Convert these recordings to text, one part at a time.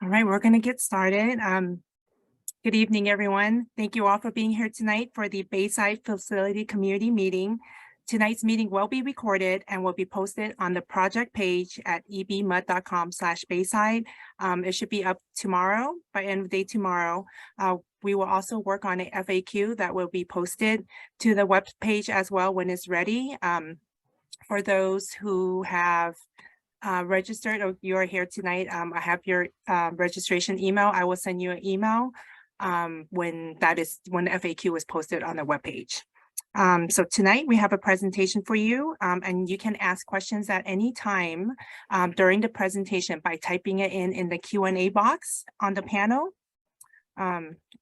All right, we're going to get started. Good evening, everyone. Thank you all for being here tonight for the Bayside Facility Community Meeting. Tonight's meeting will be recorded and will be posted on the project page at ebmud.com/Bayside. It should be up tomorrow, by end of day tomorrow. We will also work on an FAQ that will be posted to the web page as well when it's ready. For those who have registered or you are here tonight, I have your registration email. I will send you an email when the FAQ is posted on the webpage. So tonight we have a presentation for you, and you can ask questions at any time during the presentation by typing it in the Q&A box on the panel. I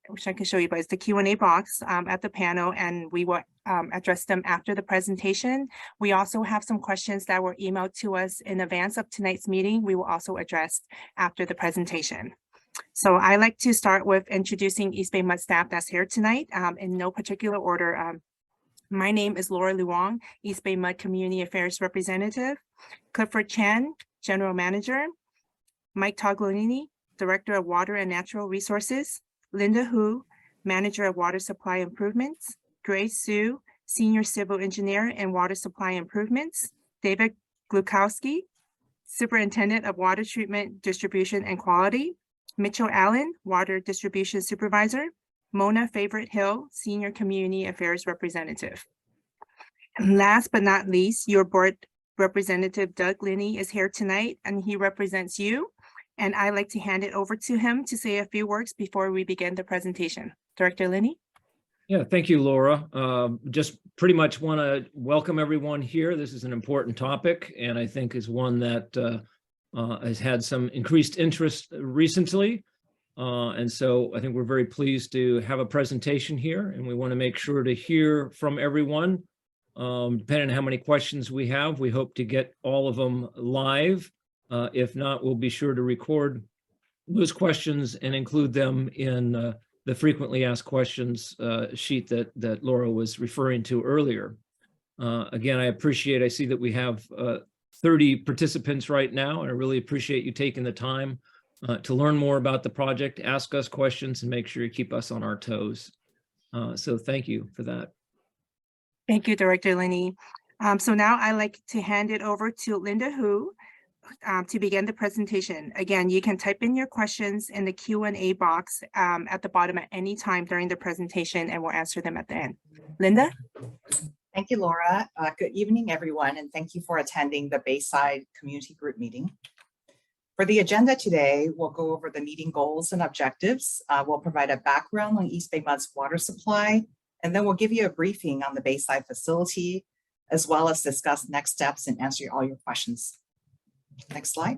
wish I could show you, but it's the Q&A box at the panel, and we will address them after the presentation. We also have some questions that were emailed to us in advance of tonight's meeting. We will also address after the presentation. So I like to start with introducing East Bay MUD staff that's here tonight in no particular order. My name is Laura Luong, East Bay MUD Community Affairs Representative. Clifford Chan, General Manager. Mike Toglini, Director of Water and Natural Resources. Linda Hu, Manager of Water Supply Improvements. Grace Su, Senior Civil Engineer and Water Supply Improvements. David Glukowski, Superintendent of Water Treatment, Distribution and Quality. Mitchell Allen, Water Distribution Supervisor. Mona Favorite Hill, Senior Community Affairs Representative. And last but not least, your board representative, Doug Linney, is here tonight, and he represents you. And I'd like to hand it over to him to say a few words before we begin the presentation. Director Linney. Yeah, thank you, Laura. Just pretty much want to welcome everyone here. This is an important topic, and I think is one that has had some increased interest recently. And so I think we're very pleased to have a presentation here, and we want to make sure to hear from everyone. Depending on how many questions we have, we hope to get all of them live. If not, we'll be sure to record those questions and include them in the frequently asked questions sheet that Laura was referring to earlier. Again, I see that we have 30 participants right now, and I really appreciate you taking the time to learn more about the project, ask us questions, and make sure you keep us on our toes. So thank you for that. Thank you, Director Linney. So now I'd like to hand it over to Linda Hu to begin the presentation. Again, you can type in your questions in the Q&A box at the bottom at any time during the presentation, and we'll answer them at the end. Linda? Thank you, Laura. Good evening, everyone, and thank you for attending the Bayside Community Group meeting. For the agenda today, we'll go over the meeting goals and objectives. We'll provide a background on East Bay MUD's water supply, and then we'll give you a briefing on the Bayside facility, as well as discuss next steps and answer all your questions. Next slide.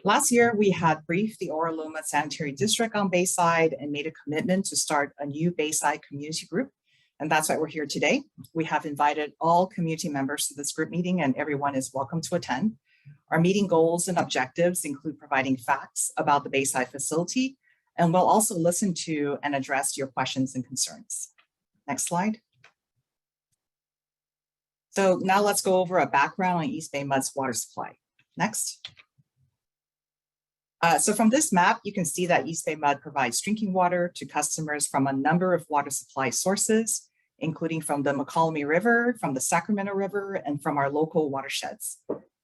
Last year, we had briefed the Ora Loma Sanitary District on Bayside and made a commitment to start a new Bayside community group. And that's why we're here today. We have invited all community members to this group meeting, and everyone is welcome to attend. Our meeting goals and objectives include providing facts about the Bayside facility, and we'll also listen to and address your questions and concerns. Next slide. So now let's go over a background on East Bay MUD's water supply. Next. So from this map, you can see that East Bay MUD provides drinking water to customers from a number of water supply sources, including from the McCallum River, from the Sacramento River, and from our local watersheds.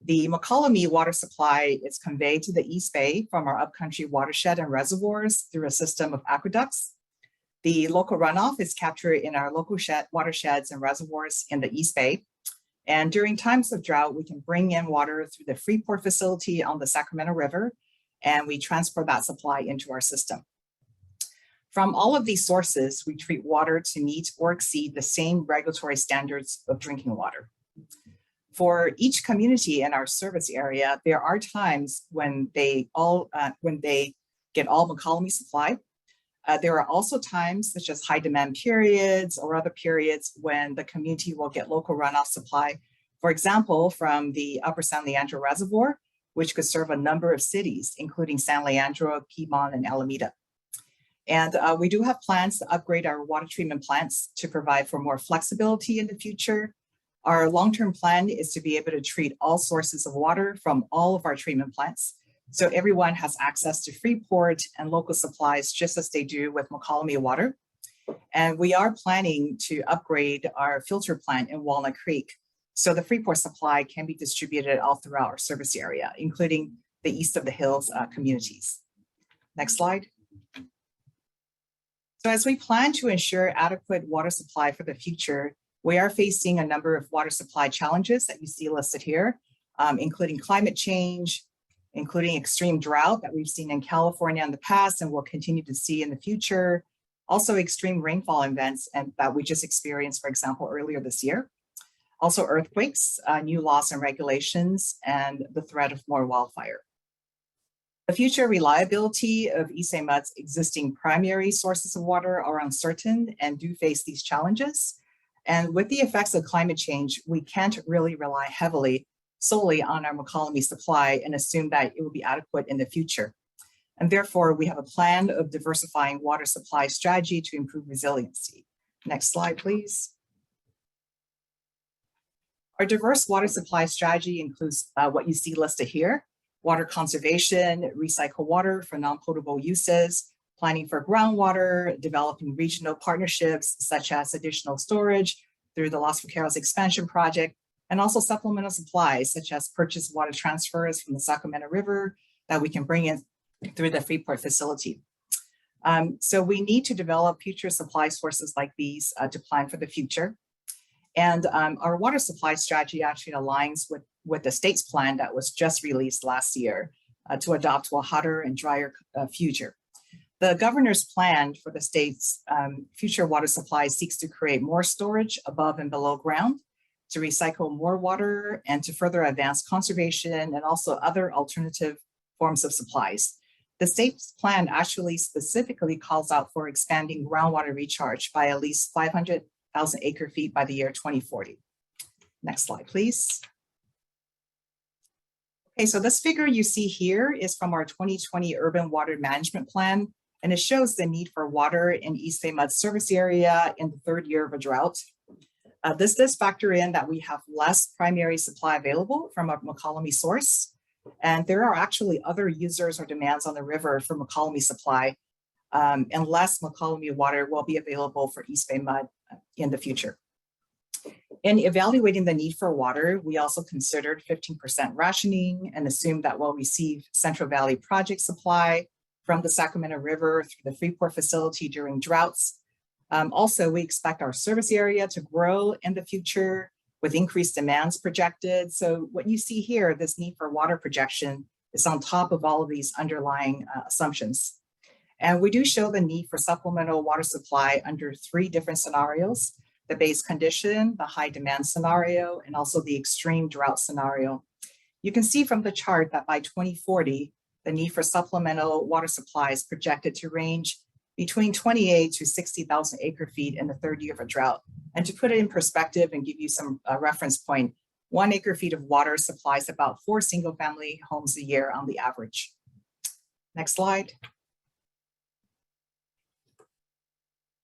The McCallum water supply is conveyed to the East Bay from our upcountry watershed and reservoirs through a system of aqueducts. The local runoff is captured in our local watersheds and reservoirs in the East Bay. And during times of drought, we can bring in water through the Freeport facility on the Sacramento River, and we transfer that supply into our system. From all of these sources, we treat water to meet or exceed the same regulatory standards of drinking water. For each community in our service area, there are times when they get all McCallum supply. There are also times, such as high demand periods or other periods, when the community will get local runoff supply, for example, from the Upper San Leandro Reservoir, which could serve a number of cities, including San Leandro, Piedmont, and Alameda. And we do have plans to upgrade our water treatment plants to provide for more flexibility in the future. Our long-term plan is to be able to treat all sources of water from all of our treatment plants So everyone has access to Freeport and local supplies, just as they do with McCallamy Water. And we are planning to upgrade our filter plant in Walnut Creek, so the Freeport supply can be distributed all throughout our service area, including the East of the Hills communities. Next slide. So as we plan to ensure adequate water supply for the future, we are facing a number of water supply challenges that you see listed here, including climate change, including extreme drought that we've seen in California in the past and will continue to see in the future. Also extreme rainfall events and that we just experienced, for example, earlier this year. Also earthquakes, new laws and regulations, and the threat of more wildfire. The future reliability of EBMUD's existing primary sources of water are uncertain and do face these challenges. And with the effects of climate change, we can't really rely heavily solely on our McCallamy supply and assume that it will be adequate in the future. And therefore, we have a plan of diversifying water supply strategy to improve resiliency. Next slide, please. Our diverse water supply strategy includes what you see listed here: water conservation, recycle water for non-potable uses, planning for groundwater, developing regional partnerships such as additional storage through the Los Vaqueros expansion project, and also supplemental supplies such as purchased water transfers from the Sacramento River that we can bring in through the Freeport facility. So we need to develop future supply sources like these to plan for the future. And our water supply strategy actually aligns with the state's plan that was just released last year to adopt to a hotter and drier future. The governor's plan for the state's future water supply seeks to create more storage above and below ground, to recycle more water, and to further advance conservation and also other alternative forms of supplies. The state's plan actually specifically calls out for expanding groundwater recharge by at least 500,000 acre feet by the year 2040. Next slide, please. Okay, so this figure you see here is from our 2020 Urban Water Management Plan, and it shows the need for water in East EBMUD service area in the third year of a drought. This does factor in that we have less primary supply available from a McCallamy source, and there are actually other users or demands on the river for McCallamy supply, and less McCallamy water will be available for East EBMUD in the future. In evaluating the need for water, we also considered 15% rationing and assumed that we'll receive Central Valley Project supply from the Sacramento River through the Freeport facility during droughts. Also, we expect our service area to grow in the future with increased demands projected. So what you see here, this need for water projection, is on top of all of these underlying assumptions. And we do show the need for supplemental water supply under 3 different scenarios: the base condition, the high demand scenario, and also the extreme drought scenario. You can see from the chart that by 2040, the need for supplemental water supply is projected to range between 28 to 60,000 acre feet in the third year of a drought. And to put it in perspective and give you some reference point, 1 acre feet of water supplies about 4 single family homes a year on the average. Next slide.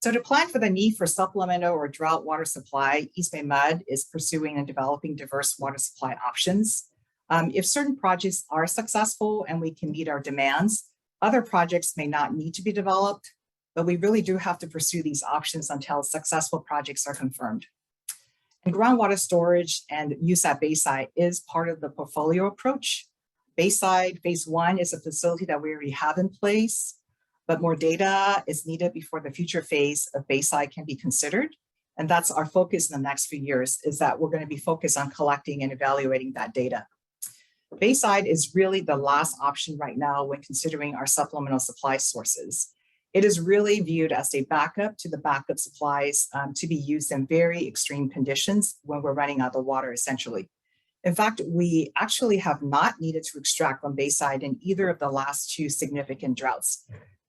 So to plan for the need for supplemental or drought water supply, East EBMUD is pursuing and developing diverse water supply options. If certain projects are successful and we can meet our demands, other projects may not need to be developed, but we really do have to pursue these options until successful projects are confirmed. And groundwater storage and use at Bayside is part of the portfolio approach. Bayside Phase 1 is a facility that we already have in place, but more data is needed before the future phase of Bayside can be considered. And that's our focus in the next few years, is that we're going to be focused on collecting and evaluating that data. Bayside is really the last option right now when considering our supplemental supply sources. It is really viewed as a backup to the backup supplies to be used in very extreme conditions when we're running out of water, essentially. In fact, we actually have not needed to extract from Bayside in either of the last 2 significant droughts.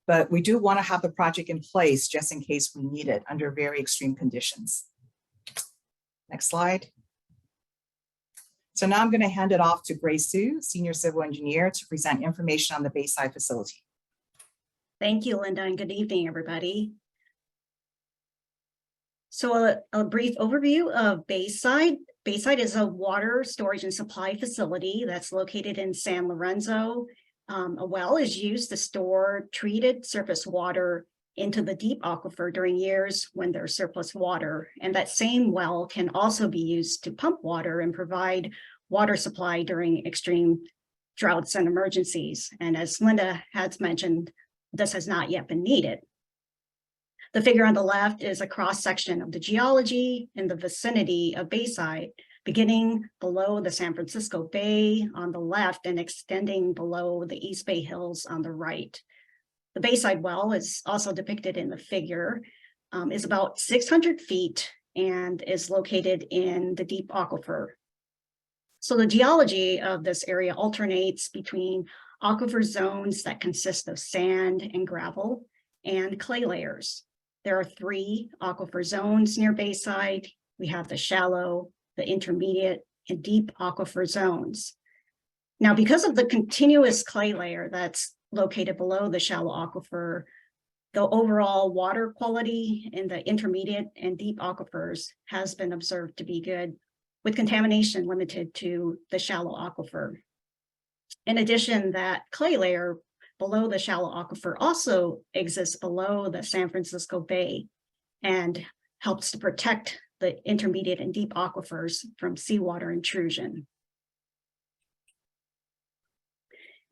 But we do want to have the project in place just in case we need it under very extreme conditions. Next slide. So now I'm going to hand it off to Grace Sue, Senior Civil Engineer, to present information on the Bayside facility. Thank you, Linda, and good evening, everybody. So a brief overview of Bayside. Bayside is a water storage and supply facility that's located in San Lorenzo. A well is used to store treated surface water into the deep aquifer during years when there's surplus water. And that same well can also be used to pump water and provide water supply during extreme droughts and emergencies. And as Linda has mentioned, this has not yet been needed. The figure on the left is a cross-section of the geology in the vicinity of Bayside, beginning below the San Francisco Bay on the left and extending below the East Bay Hills on the right. The Bayside well is also depicted in the figure, is about 600 feet and is located in the deep aquifer. So the geology of this area alternates between aquifer zones that consist of sand and gravel and clay layers. There are 3 aquifer zones near Bayside. We have the shallow, the intermediate, and deep aquifer zones. Now, because of the continuous clay layer that's located below the shallow aquifer, the overall water quality in the intermediate and deep aquifers has been observed to be good, with contamination limited to the shallow aquifer. In addition, that clay layer below the shallow aquifer also exists below the San Francisco Bay and helps to protect the intermediate and deep aquifers from seawater intrusion.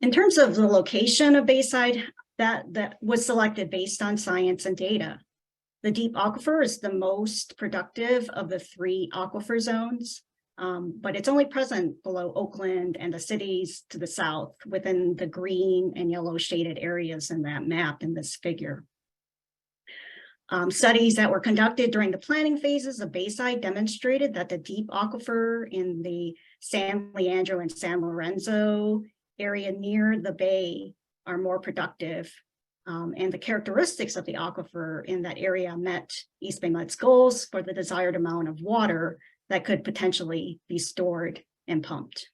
In terms of the location of Bayside, that was selected based on science and data. The deep aquifer is the most productive of the 3 aquifer zones, but it's only present below Oakland and the cities to the south within the green and yellow shaded areas in that map in this figure. Studies that were conducted during the planning phases of Bayside demonstrated that the deep aquifer in the San Leandro and San Lorenzo area near the bay are more productive. And the characteristics of the aquifer in that area met EBMUD's goals for the desired amount of water that could potentially be stored and pumped.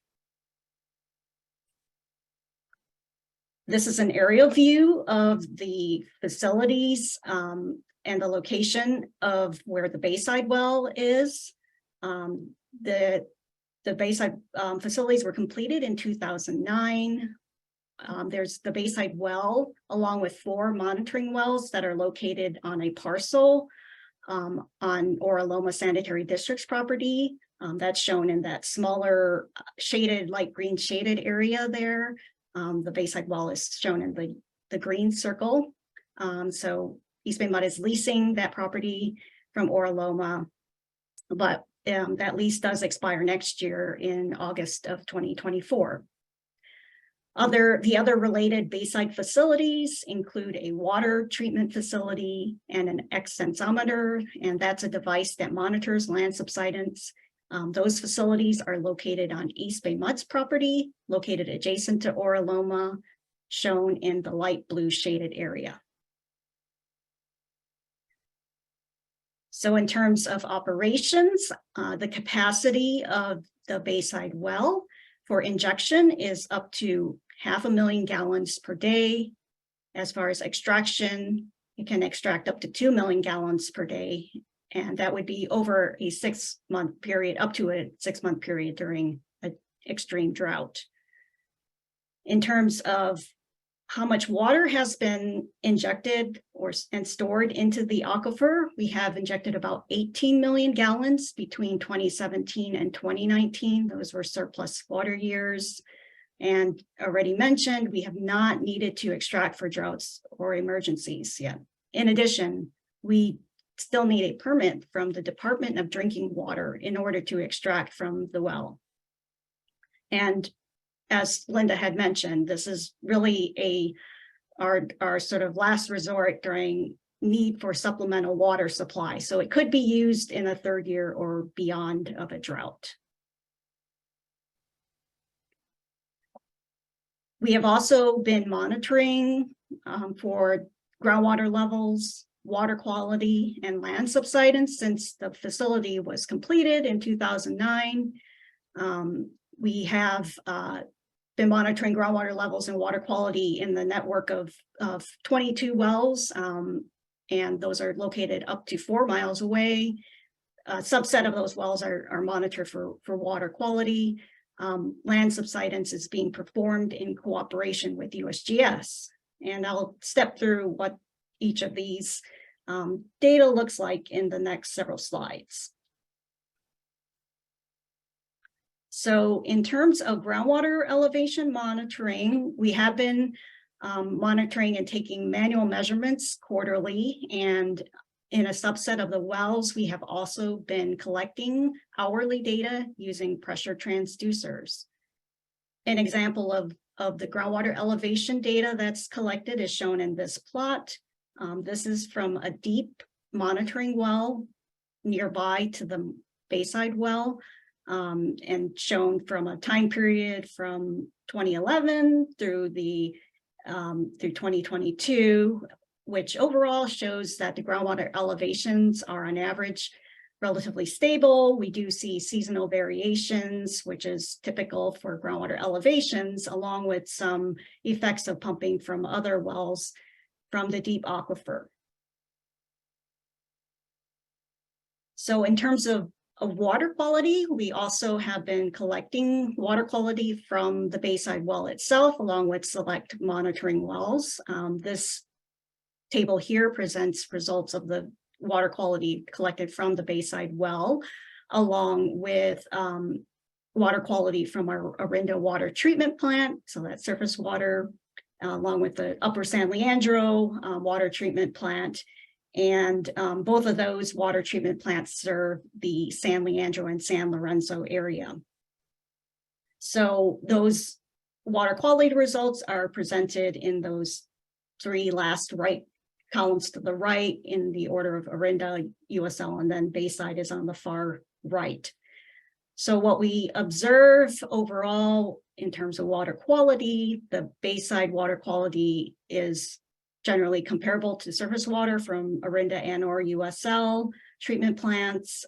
This is an aerial view of the facilities and the location of where the Bayside well is. The Bayside facilities were completed in 2009. There's the Bayside well, along with 4 monitoring wells that are located on a parcel on Ora Loma Sanitary District's property. That's shown in that smaller shaded, light green shaded area there. The Bayside well is shown in the green circle. So EBMUD is leasing that property from Ora Loma, but that lease does expire next year in August of 2024. The other related Bayside facilities include a water treatment facility and an X-sensometer, and that's a device that monitors land subsidence. Those facilities are located on EBMUD's property, located adjacent to Ora Loma, shown in the light blue shaded area. So in terms of operations, the capacity of the Bayside well for injection is up to 500,000 gallons per day. As far as extraction, it can extract up to 2 million gallons per day. And that would be over a 6-month period, up to a 6-month period during an extreme drought. In terms of how much water has been injected and stored into the aquifer, we have injected about 18 million gallons between 2017 and 2019. Those were surplus water years. And already mentioned, we have not needed to extract for droughts or emergencies yet. In addition, we still need a permit from the Department of Drinking Water in order to extract from the well. And as Linda had mentioned, this is really our sort of last resort during need for supplemental water supply. So it could be used in a 3rd year or beyond of a drought. We have also been monitoring for groundwater levels, water quality, and land subsidence since the facility was completed in 2009. We have been monitoring groundwater levels and water quality in the network of 22 wells, and those are located up to 4 miles away. A subset of those wells are monitored for water quality. land subsidence is being performed in cooperation with USGS. And I'll step through what each of these data looks like in the next several slides. So in terms of groundwater elevation monitoring, we have been monitoring and taking manual measurements quarterly, and in a subset of the wells, we have also been collecting hourly data using pressure transducers. An example of the groundwater elevation data that's collected is shown in this plot. This is from a deep monitoring well nearby to the Bayside well, and shown from a time period from 2011 through 2022, which overall shows that the groundwater elevations are on average relatively stable. We do see seasonal variations, which is typical for groundwater elevations, along with some effects of pumping from other wells from the deep aquifer. So in terms of water quality, we also have been collecting water quality from the Bayside well itself, along with select monitoring wells. This table here presents results of the water quality collected from the Bayside well, along with water quality from our Orinda water treatment plant, so that's surface water, along with the Upper San Leandro water treatment plant. And both of those water treatment plants serve the San Leandro and San Lorenzo area. So those water quality results are presented in those three last right columns to the right in the order of Orinda, USL, and then Bayside is on the far right. So what we observe overall in terms of water quality, the Bayside water quality is generally comparable to surface water from Orinda and or USL treatment plants.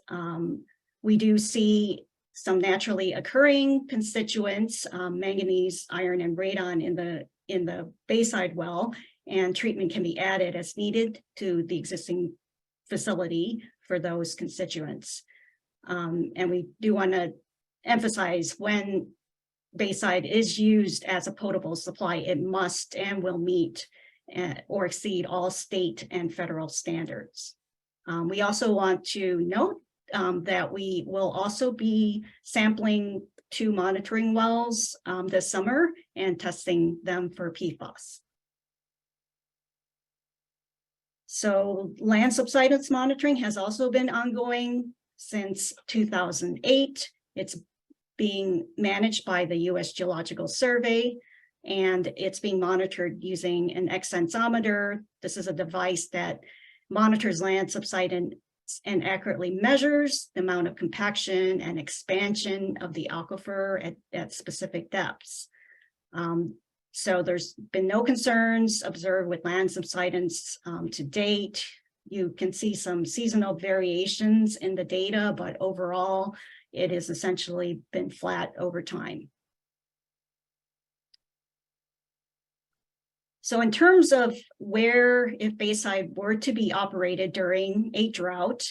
We do see some naturally occurring constituents, manganese, iron, and radon in the Bayside well, and treatment can be added as needed to the existing facility for those constituents. And we do want to emphasize, when Bayside is used as a potable supply, it must and will meet or exceed all state and federal standards. We also want to note that we will also be sampling 2 monitoring wells this summer and testing them for PFAS. So land subsidence monitoring has also been ongoing since 2008. It's being managed by the U.S. Geological Survey, and it's being monitored using an extensometer. This is a device that monitors land subsidence and accurately measures the amount of compaction and expansion of the aquifer at specific depths. So there's been no concerns observed with land subsidence to date. You can see some seasonal variations in the data, but overall, it has essentially been flat over time. So in terms of where, if Bayside were to be operated during a drought,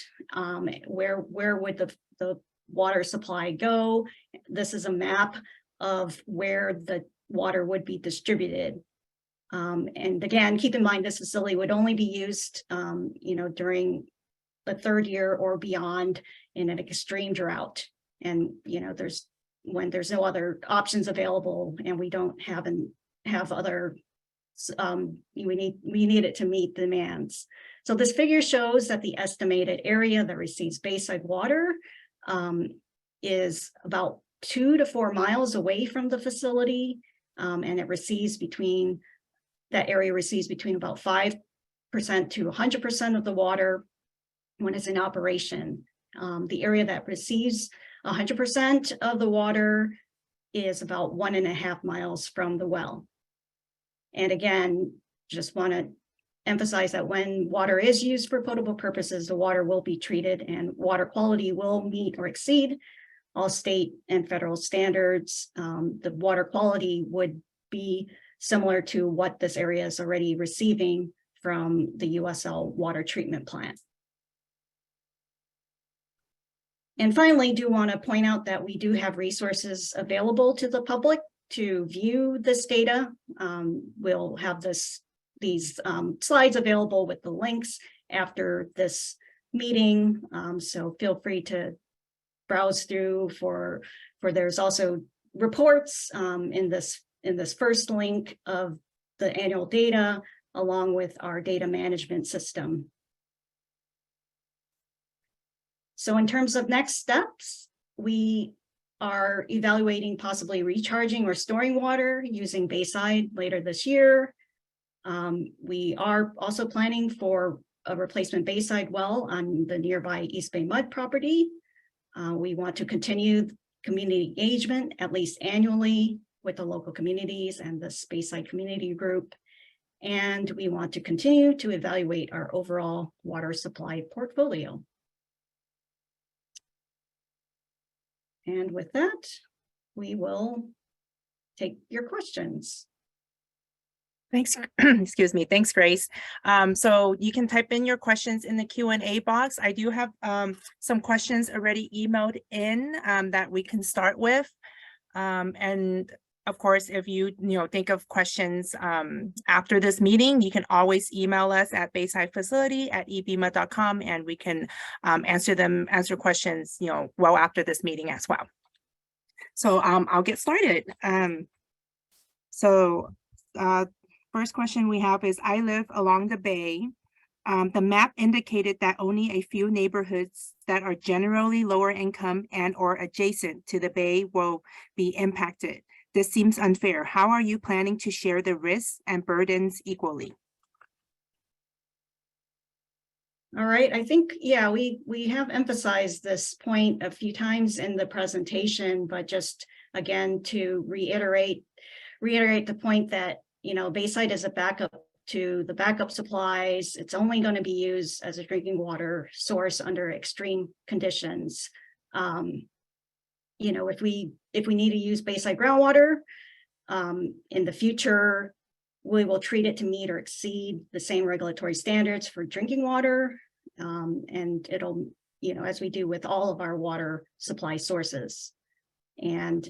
where would the water supply go? This is a map of where the water would be distributed. And again, keep in mind, this facility would only be used, during the 3rd year or beyond in an extreme drought. And, when there's no other options available and we don't have other, we need it to meet demands. So this figure shows that the estimated area that receives Bayside water is about 2 to 4 miles away from the facility. And it receives that area receives between about 5% to 100% of the water when it's in operation. The area that receives 100% of the water is about 1.5 miles from the well. And again, just want to emphasize that when water is used for potable purposes, the water will be treated and water quality will meet or exceed all state and federal standards. The water quality would be similar to what this area is already receiving from the USL water treatment plant. And finally, do want to point out that we do have resources available to the public to view this data. We'll have these slides available with the links after this meeting. So feel free to browse through for there's also reports in this first link of the annual data, along with our data management system. So in terms of next steps, we are evaluating possibly recharging or storing water using Bayside later this year. We are also planning for a replacement Bayside well on the nearby East EBMUD property. We want to continue community engagement at least annually with the local communities and the Bayside community group. And we want to continue to evaluate our overall water supply portfolio. And with that, we will take your questions. Thanks. Excuse me. Thanks, Grace. So you can type in your questions in the Q&A box. I do have some questions already emailed in that we can start with. And of course, if you think of questions after this meeting, you can always email us at baysidefacility@ebmud.com, and we can answer questions well after this meeting as well. So I'll get started. First question we have is, I live along the bay. The map indicated that only a few neighborhoods that are generally lower income and or adjacent to the bay will be impacted. This seems unfair. How are you planning to share the risks and burdens equally? All right, I think, yeah, we have emphasized this point a few times in the presentation, but just again to reiterate the point that Bayside is a backup to the backup supplies. It's only going to be used as a drinking water source under extreme conditions. If we need to use Bayside groundwater in the future, we will treat it to meet or exceed the same regulatory standards for drinking water. And it'll, as we do with all of our water supply sources. And,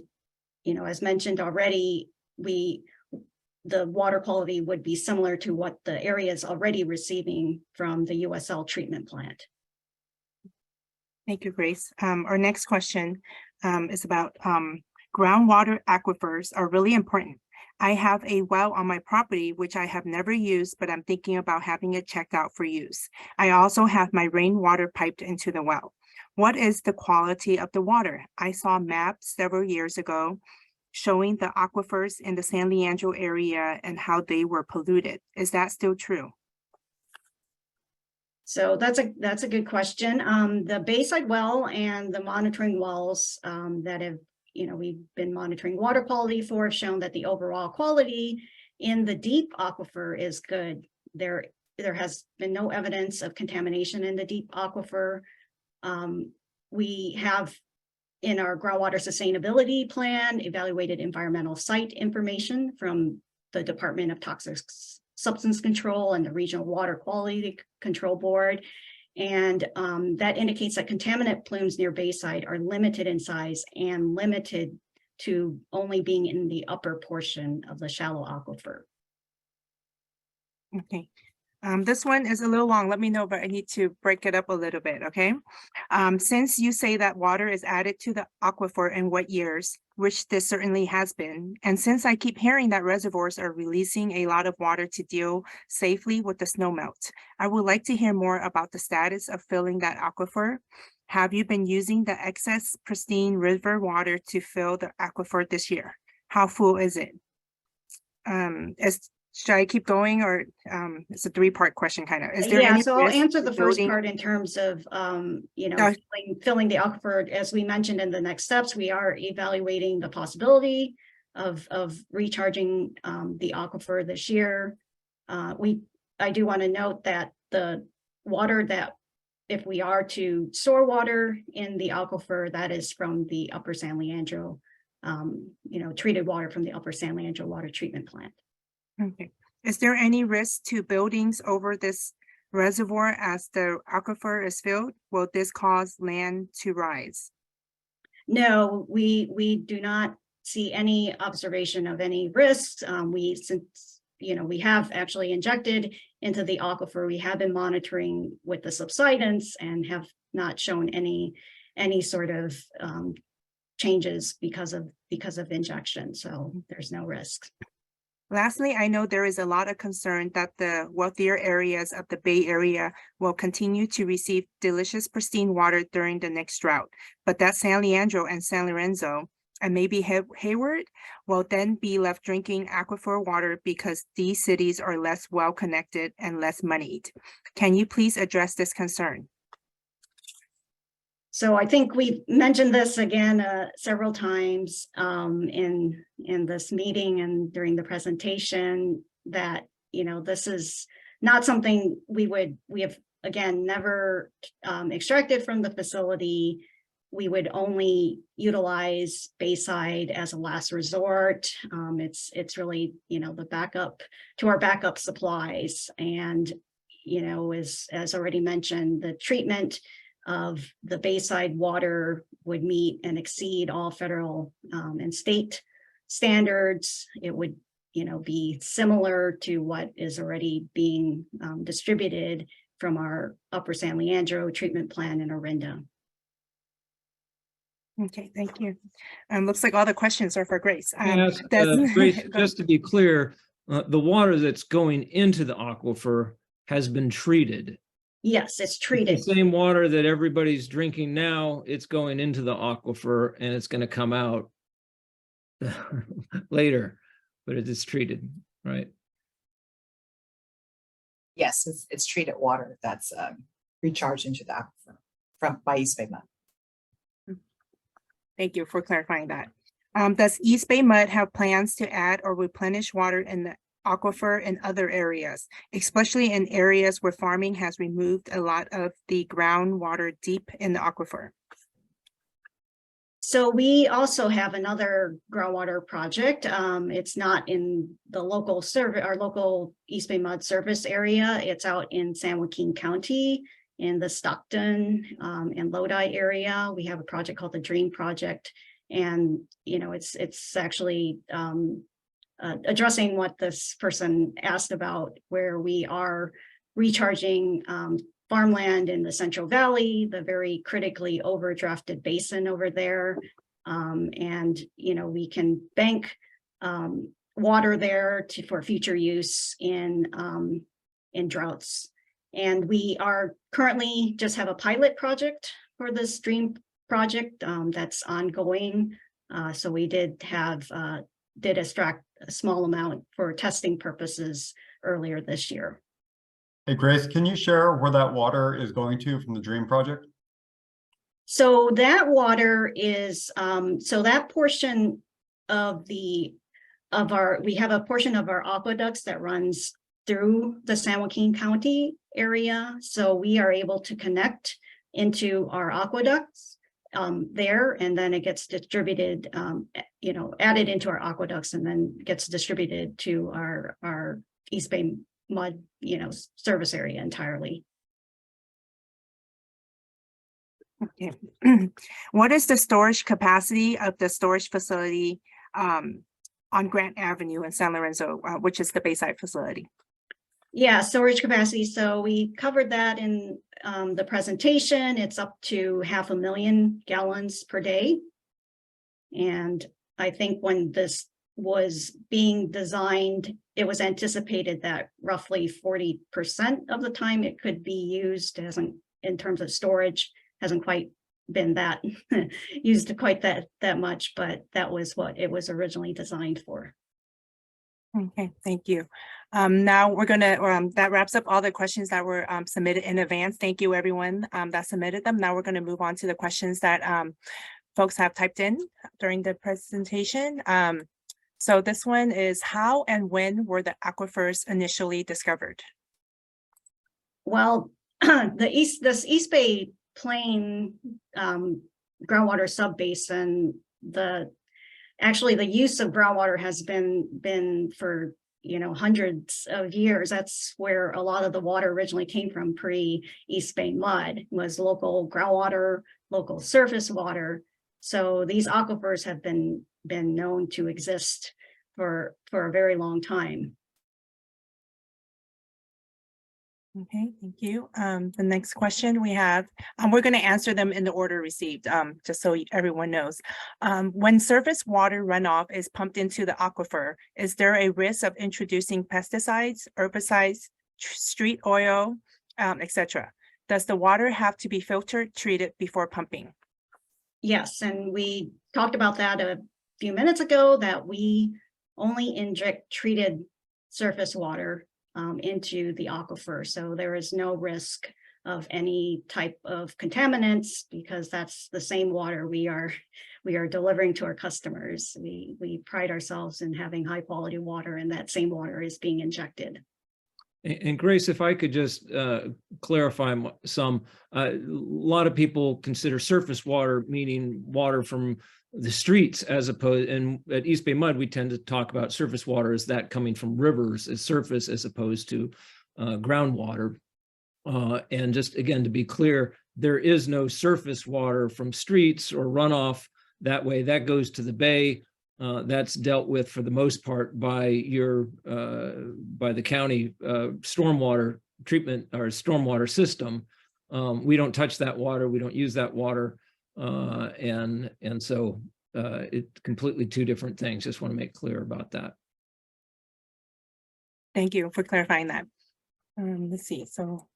as mentioned already, the water quality would be similar to what the area is already receiving from the USL treatment plant. Thank you, Grace. Our next question is about groundwater aquifers are really important. I have a well on my property, which I have never used, but I'm thinking about having it checked out for use. I also have my rainwater piped into the well. What is the quality of the water? I saw maps several years ago showing the aquifers in the San Leandro area and how they were polluted. Is that still true? So that's a good question. The Bayside well and the monitoring wells that have we've been monitoring water quality for have shown that the overall quality in the deep aquifer is good. There has been no evidence of contamination in the deep aquifer. We have in our groundwater sustainability plan evaluated environmental site information from the Department of Toxic Substance Control and the Regional Water Quality Control Board. And that indicates that contaminant plumes near Bayside are limited in size and limited to only being in the upper portion of the shallow aquifer. Okay. This one is a little long. Let me know, but I need to break it up a little bit, okay? Since you say that water is added to the aquifer in wet years, which this certainly has been, and since I keep hearing that reservoirs are releasing a lot of water to deal safely with the snowmelt, I would like to hear more about the status of filling that aquifer. Have you been using the excess pristine river water to fill the aquifer this year? How full is it? Should I keep going, or it's a three-part question kind of? Is there any so I'll risk answer to the first building? part in terms of filling the aquifer. As we mentioned in the next steps, we are evaluating the possibility of recharging the aquifer this year. I do want to note that the water that if we are to store water in the aquifer, that is from the Upper San Leandro, treated water from the Upper San Leandro water treatment plant. Okay. Is there any risk to buildings over this reservoir as the aquifer is filled? Will this cause land to rise? No, we do not see any observation of any risks. Since we have actually injected into the aquifer, we have been monitoring with the subsidence and have not shown any sort of changes because of injection. So there's no risk. Lastly, I know there is a lot of concern that the wealthier areas of the Bay Area will continue to receive delicious, pristine water during the next drought, but that San Leandro and San Lorenzo and maybe Hayward will then be left drinking aquifer water because these cities are less well-connected and less moneyed. Can you please address this concern? So I think we've mentioned this again several times in this meeting and during the presentation that this is not something we have again never extracted from the facility. We would only utilize Bayside as a last resort. It's really the backup to our backup supplies, and as already mentioned, the treatment of the Bayside water would meet and exceed all federal and state standards. It would, be similar to what is already being distributed from our Upper San Leandro treatment plant in Orinda. Okay, thank you. Looks like all the questions are for Grace. Yes, Grace, just to be clear, the water that's going into the aquifer has been treated. Yes, it's treated. The same water that everybody's drinking now, it's going into the aquifer and it's going to come out later, but it is treated, right? Yes, it's treated water that's recharged into the aquifer by EBMUD. Thank you for clarifying that. Does EBMUD have plans to add or replenish water in the aquifer in other areas, especially in areas where farming has removed a lot of the groundwater deep in the aquifer? So we also have another groundwater project. It's not in the local our local EBMUD service area. It's out in San Joaquin County in the Stockton and Lodi area. We have a project called the Dream Project, and it's actually addressing what this person asked about, where we are recharging farmland in the Central Valley, the very critically overdrafted basin over there. And we can bank water there for future use in droughts. And we are currently just have a pilot project for this Dream project that's ongoing. So we did extract a small amount for testing purposes earlier this year. Hey, Grace, can you share where that water is going to from the Dream project? So that water is, so that portion of we have a portion of our aqueducts that runs through the San Joaquin County area. So we are able to connect into our aqueducts there, and then it gets distributed, added into our aqueducts and then gets distributed to our EBMUD, service area entirely. Okay. What is the storage capacity of the storage facility on Grant Avenue in San Lorenzo, which is the Bayside facility? Yeah, storage capacity. So we covered that in the presentation. It's up to 500,000 gallons per day. And I think when this was being designed, it was anticipated that roughly 40% of the time it could be used. In terms of storage, hasn't quite been that used quite that much, but that was what it was originally designed for. Okay, thank you. Now we're gonna, that wraps up all the questions that were submitted in advance. Thank you everyone that submitted them. Now we're gonna move on to the questions that folks have typed in during the presentation. So this one is, how and when were the aquifers initially discovered? Well, this East Bay Plain groundwater subbasin, actually the use of groundwater has been for hundreds of years. That's where a lot of the water originally came from pre-East Bay mud, was local groundwater, local surface water. So these aquifers have been known to exist for a very long time. Okay, thank you. The next question we have, we're going to answer them in the order received, just so everyone knows. When surface water runoff is pumped into the aquifer, is there a risk of introducing pesticides, herbicides, street oil, etc.? Does the water have to be filtered, treated before pumping? Yes, and we talked about that a few minutes ago, that we only inject treated surface water into the aquifer. So there is no risk of any type of contaminants, because that's the same water we are delivering to our customers. We pride ourselves in having high quality water, and that same water is being injected. And Grace, if I could just clarify some, a lot of people consider surface water meaning water from the streets, as opposed, and at East Bay Mud, we tend to talk about surface water as that coming from rivers as surface, as opposed to groundwater. And just again, to be clear, there is no surface water from streets or runoff that way. That goes to the bay. That's dealt with for the most part by by the county stormwater treatment or stormwater system. We don't touch that water. We don't use that water. And so it's completely two different things. Just want to make clear about that. Thank you for clarifying that. Let's see. So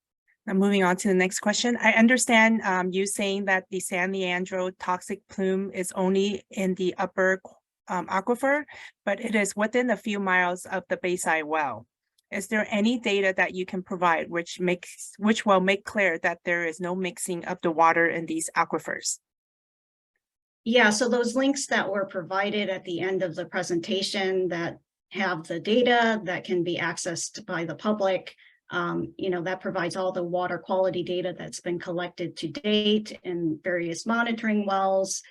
I'm moving on to the next question. I understand you saying that the San Leandro toxic plume is only in the upper aquifer, but it is within a few miles of the Bayside well. Is there any data that you can provide which will make clear that there is no mixing of the water in these aquifers? Yeah, so those links that were provided at the end of the presentation that have the data that can be accessed by the public, that provides all the water quality data that's been collected to date in various monitoring wells.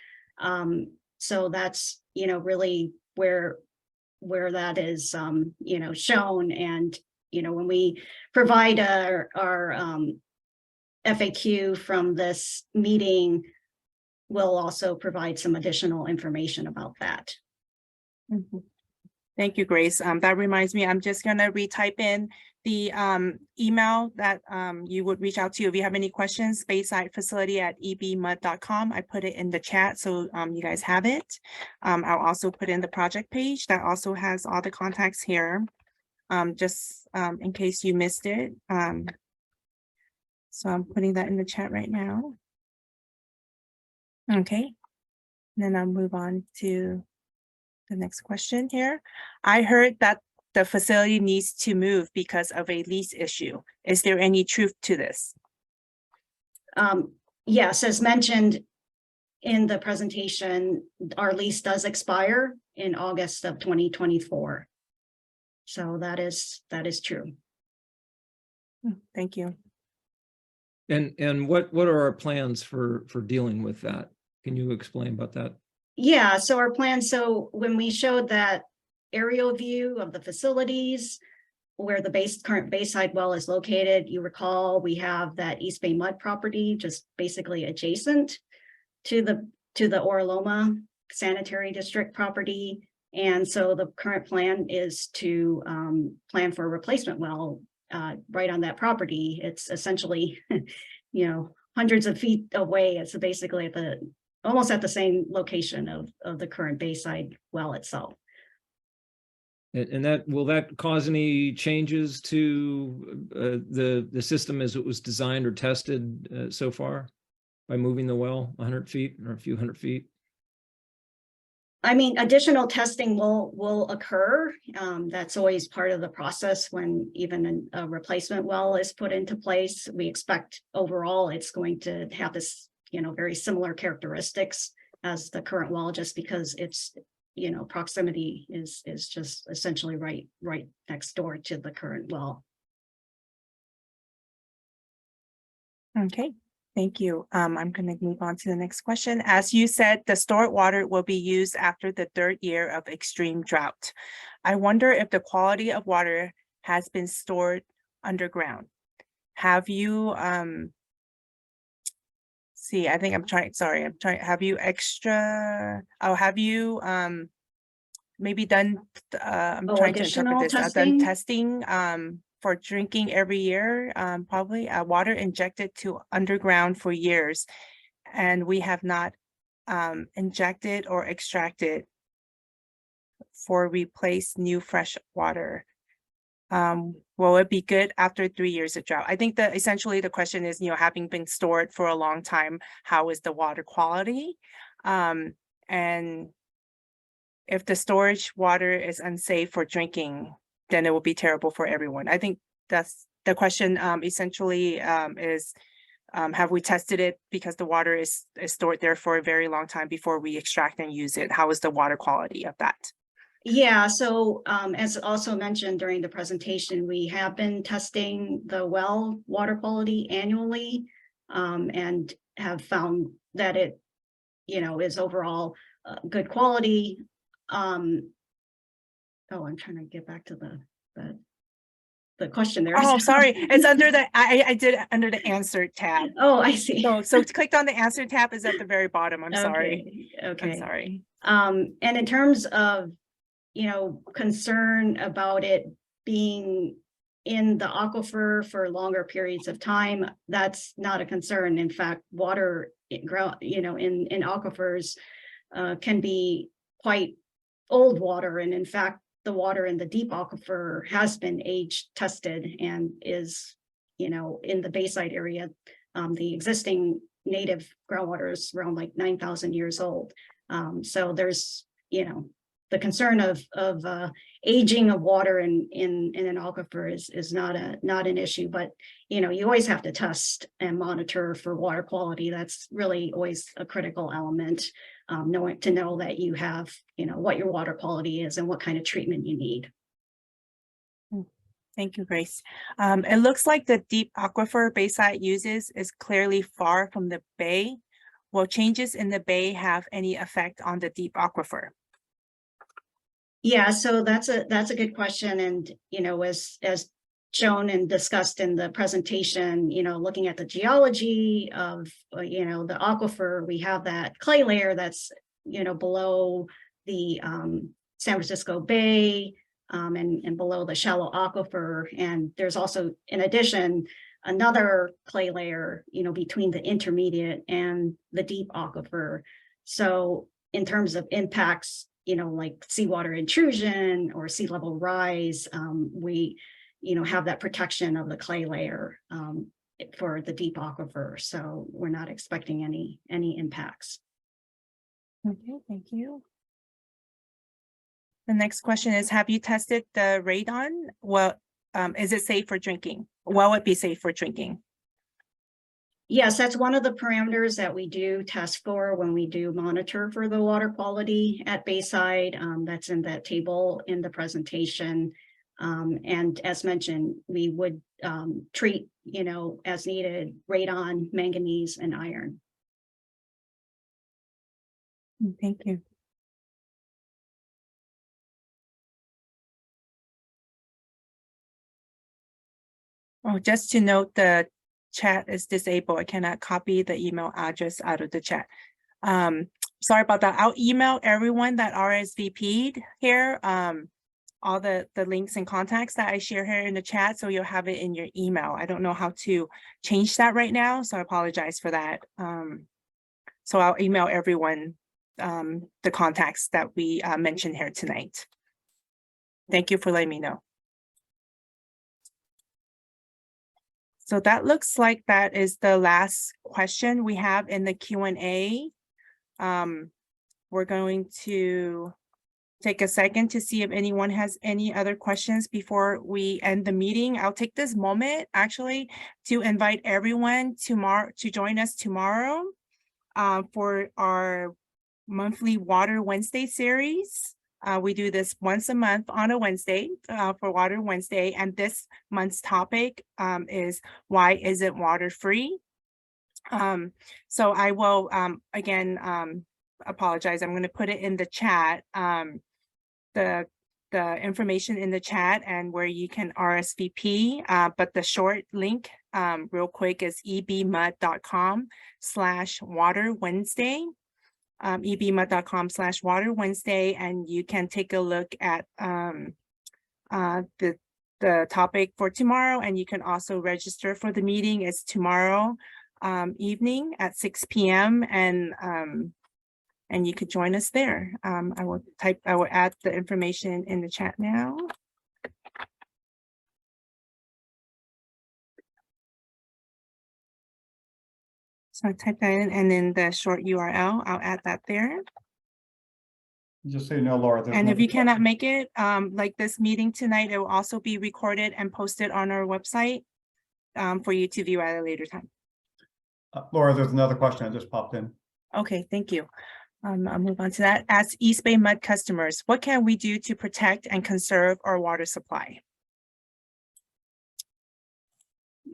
So that's, really where that is, shown. And, when we provide our FAQ from this meeting, we'll also provide some additional information about that. Mm-hmm. Thank you, Grace. That reminds me, I'm just going to retype in the email that you would reach out to if you have any questions, Bayside Facility at EBMUD.com. I put it in the chat, so you guys have it. I'll also put in the project page that also has all the contacts here, just in case you missed it. So I'm putting that in the chat right now. Okay, then I'll move on to the next question here. I heard that the facility needs to move because of a lease issue. Is there any truth to this? Yes, as mentioned in the presentation, our lease does expire in August of 2024. So that is true. Thank you. And what are our plans for dealing with that? Can you explain about that? Yeah, so our plan, so when we showed that aerial view of the facilities where the current Bayside well is located, you recall we have that East Bay Mud property just basically adjacent to the Oraloma Sanitary District property. And so the current plan is to plan for a replacement well right on that property. It's essentially, hundreds of feet away. It's basically almost at the same location of the current Bayside well itself. And will that cause any changes to the system as it was designed or tested so far by moving the well 100 feet or a few hundred feet? I mean, additional testing will occur. That's always part of the process when even a replacement well is put into place. We expect overall it's going to have this, very similar characteristics as the current well, just because it's, proximity is just essentially right next door to the current well. Okay, Thank you. I'm going to move on to the next question. As you said, the stored water will be used after the 3rd year of extreme drought. I wonder if the quality of water has been stored underground. Have you, have you maybe done, I'm Oh, trying to interpret additional this, done testing for drinking every year, probably water injected to underground for years, and we have not injected or extracted for replace new fresh water. Will it be good after 3 years of drought? I think that essentially the question is, having been stored for a long time, how is the water quality? And if the storage water is unsafe for drinking, then it will be terrible for everyone. I think that's the question. Essentially, is have we tested it, because the water is stored there for a very long time before we extract and use it? How is the water quality of that? Yeah, so as also mentioned during the presentation, we have been testing the well water quality annually, and have found that it, is overall good quality. Oh, I'm trying to get back to the question there. Oh, sorry. It's under the, I did it under the answer tab. Oh, I see. So clicked on the answer tab is at the very bottom. I'm sorry. Okay. I'm sorry. And in terms of, concern about it being in the aquifer for longer periods of time, that's not a concern. In fact, water, in aquifers can be quite old water. And in fact, the water in the deep aquifer has been age tested and is, in the Bayside area, the existing native groundwater is around like 9,000 years old. So there's, the concern of aging of water in an aquifer is not an issue, but you always have to test and monitor for water quality. That's really always a critical element, knowing to know that you have what your water quality is and what kind of treatment you need. Thank you, Grace. It looks like the deep aquifer Bayside uses is clearly far from the bay. Will changes in the bay have any effect on the deep aquifer? Yeah, so that's a good question. And, as shown and discussed in the presentation, looking at the geology of, the aquifer, we have that clay layer that's, below the San Francisco Bay, and below the shallow aquifer. And there's also, in addition, another clay layer, between the intermediate and the deep aquifer. So in terms of impacts, like seawater intrusion or sea level rise, we, have that protection of the clay layer for the deep aquifer. So we're not expecting any impacts. Okay, thank you. The next question is, have you tested the radon? Well, is it safe for drinking? Will it be safe for drinking? Yes, that's one of the parameters that we do test for when we do monitor for the water quality at Bayside. That's in that table in the presentation. And as mentioned, we would treat, as needed, radon, manganese, and iron. Thank you. Oh, just to note, the chat is disabled. I cannot copy the email address out of the chat. Sorry about that. I'll email everyone that RSVP'd here, all the links and contacts that I share here in the chat, so you'll have it in your email. I don't know how to change that right now, so I apologize for that. So I'll email everyone the contacts that we mentioned here tonight. Thank you for letting me know. So that looks like that is the last question we have in the Q&A. We're going to take a second to see if anyone has any other questions before we end the meeting. I'll take this moment actually to invite everyone tomorrow to join us tomorrow for our monthly Water Wednesday series. We do this once a month on a Wednesday for Water Wednesday, and this month's topic is why isn't water free? So I will, again, apologize. I'm going to put it in the chat, the information in the chat and where you can RSVP, but the short link, real quick, is ebmud.com/water Wednesday. ebmud.com/water Wednesday, and you can take a look at the topic for tomorrow, and you can also register for the meeting. It's tomorrow evening at 6 p.m. and you could join us there. I will add the information in the chat now. So I type that in, and then the short URL, I'll add that there. Just so you know, Laura. And if you cannot make it, like this meeting tonight, it will also be recorded and posted on our website for you to view at a later time. Laura, there's another question that just popped in. Okay, thank you. I'll move on to that. As East Bay MUD customers, what can we do to protect and conserve our water supply?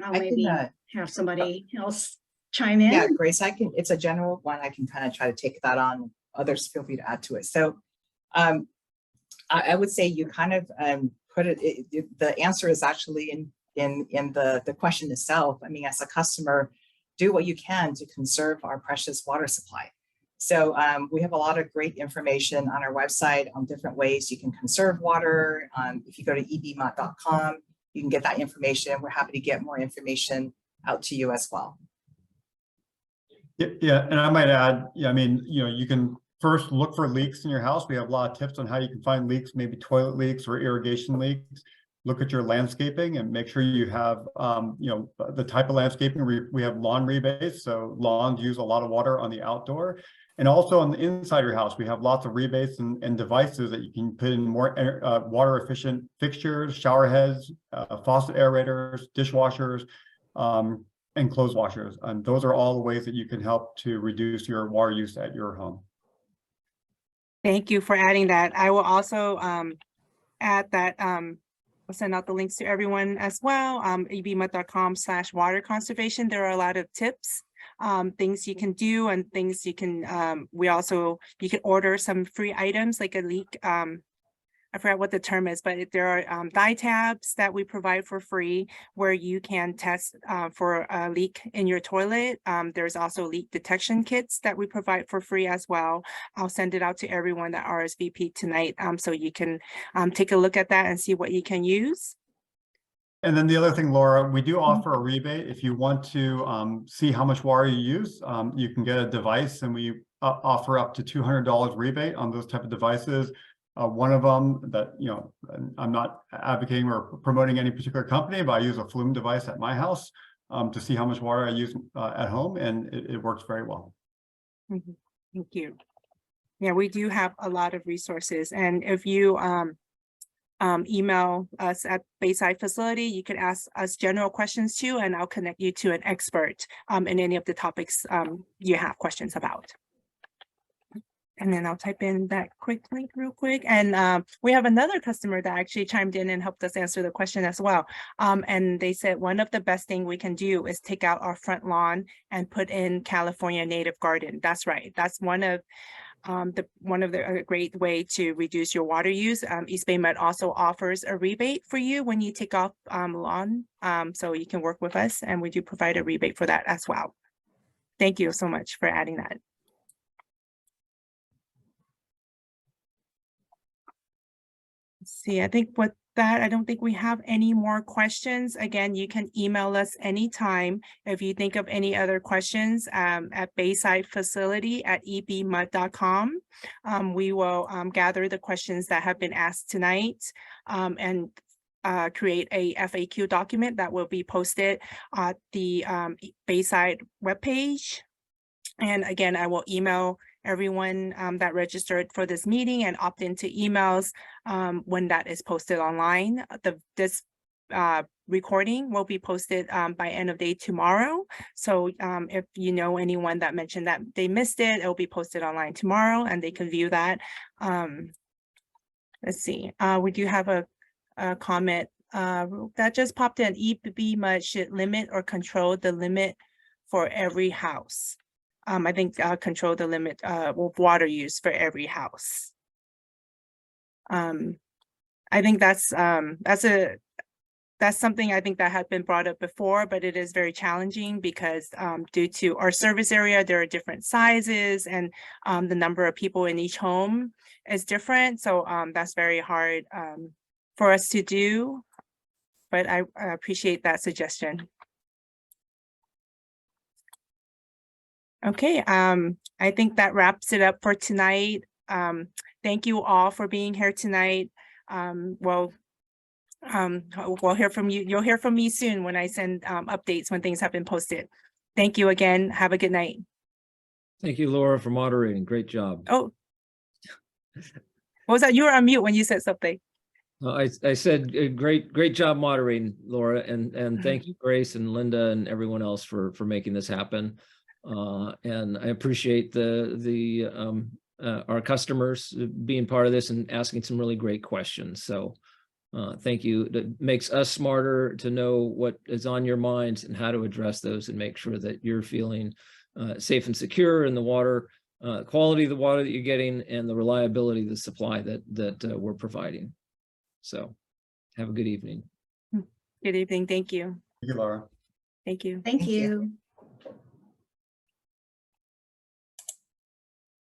I'll I maybe can, have somebody else chime in. Yeah, Grace, it's a general one. I can kind of try to take that on. Others feel free to add to it. So I would say you kind of put it, the answer is actually in the question itself. I mean, as a customer, do what you can to conserve our precious water supply. So we have a lot of great information on our website on different ways you can conserve water. If you go to ebmud.com, you can get that information. We're happy to get more information out to you as well. Yeah, and I might add, I mean, you can first look for leaks in your house. We have a lot of tips on how you can find leaks, maybe toilet leaks or irrigation leaks. Look at your landscaping and make sure you have, the type of landscaping. We have lawn rebates, so lawns use a lot of water on the outdoor. And also on the inside of your house, we have lots of rebates and devices that you can put in more water efficient fixtures, shower heads, faucet aerators, dishwashers, and clothes washers. And those are all the ways that you can help to reduce your water use at your home. Thank you for adding that. I will also add that I'll send out the links to everyone as well. ebmud.com/water conservation. There are a lot of tips, things you can do and things you can, you can order some free items like a leak. I forgot what the term is, but there are dye tabs that we provide for free where you can test for a leak in your toilet. There's also leak detection kits that we provide for free as well. I'll send it out to everyone that RSVP tonight, so you can take a look at that and see what you can use. And then the other thing, Laura, we do offer a rebate. If you want to see how much water you use, you can get a device, and we offer up to $200 rebate on those type of devices. One of them that, I'm not advocating or promoting any particular company, but I use a flume device at my house to see how much water I use at home, and it works very well. Mm-hmm. Thank you. Yeah, we do have a lot of resources, and if you email us at Bayside Facility, you can ask us general questions too, and I'll connect you to an expert in any of the topics you have questions about. And then I'll type in that quick link real quick. And we have another customer that actually chimed in and helped us answer the question as well. And they said one of the best thing we can do is take out our front lawn and put in California native garden. That's right. That's one of the great way to reduce your water use. East Bay MUD also offers a rebate for you when you take off lawn. So you can work with us, and we do provide a rebate for that as well. Thank you so much for adding that. See, I think with that, I don't think we have any more questions. Again, you can email us anytime if you think of any other questions at Bayside Facility at ebmud.com. We will gather the questions that have been asked tonight and create a FAQ document that will be posted at the Bayside webpage. And again, I will email everyone that registered for this meeting and opt into emails when that is posted online. This recording will be posted by end of day tomorrow. So if you know anyone that mentioned that they missed it, it will be posted online tomorrow and they can view that. Let's see, we do have a comment that just popped in. EBMUD should limit or control the limit for every house. I think control the limit of water use for every house. I think that's something I think that had been brought up before, but it is very challenging because due to our service area, there are different sizes and the number of people in each home is different. So that's very hard for us to do, but I appreciate that suggestion. Okay, I think that wraps it up for tonight. Thank you all for being here tonight. We'll hear from you. You'll hear from me soon when I send updates when things have been posted. Thank you again. Have a good night. Thank you, Laura, for moderating. Great job. Oh, what was that? You were on mute when you said something. I said great job moderating, Laura, and thank you, Grace and Linda and everyone else for making this happen. And I appreciate our customers being part of this and asking some really great questions. So thank you. That makes us smarter to know what is on your minds and how to address those and make sure that you're feeling safe and secure in the water, quality of the water that you're getting, and the reliability of the supply that we're providing. So have a good evening. Good evening. Thank you. Thank you, Laura. Thank you. Thank Thank you. you.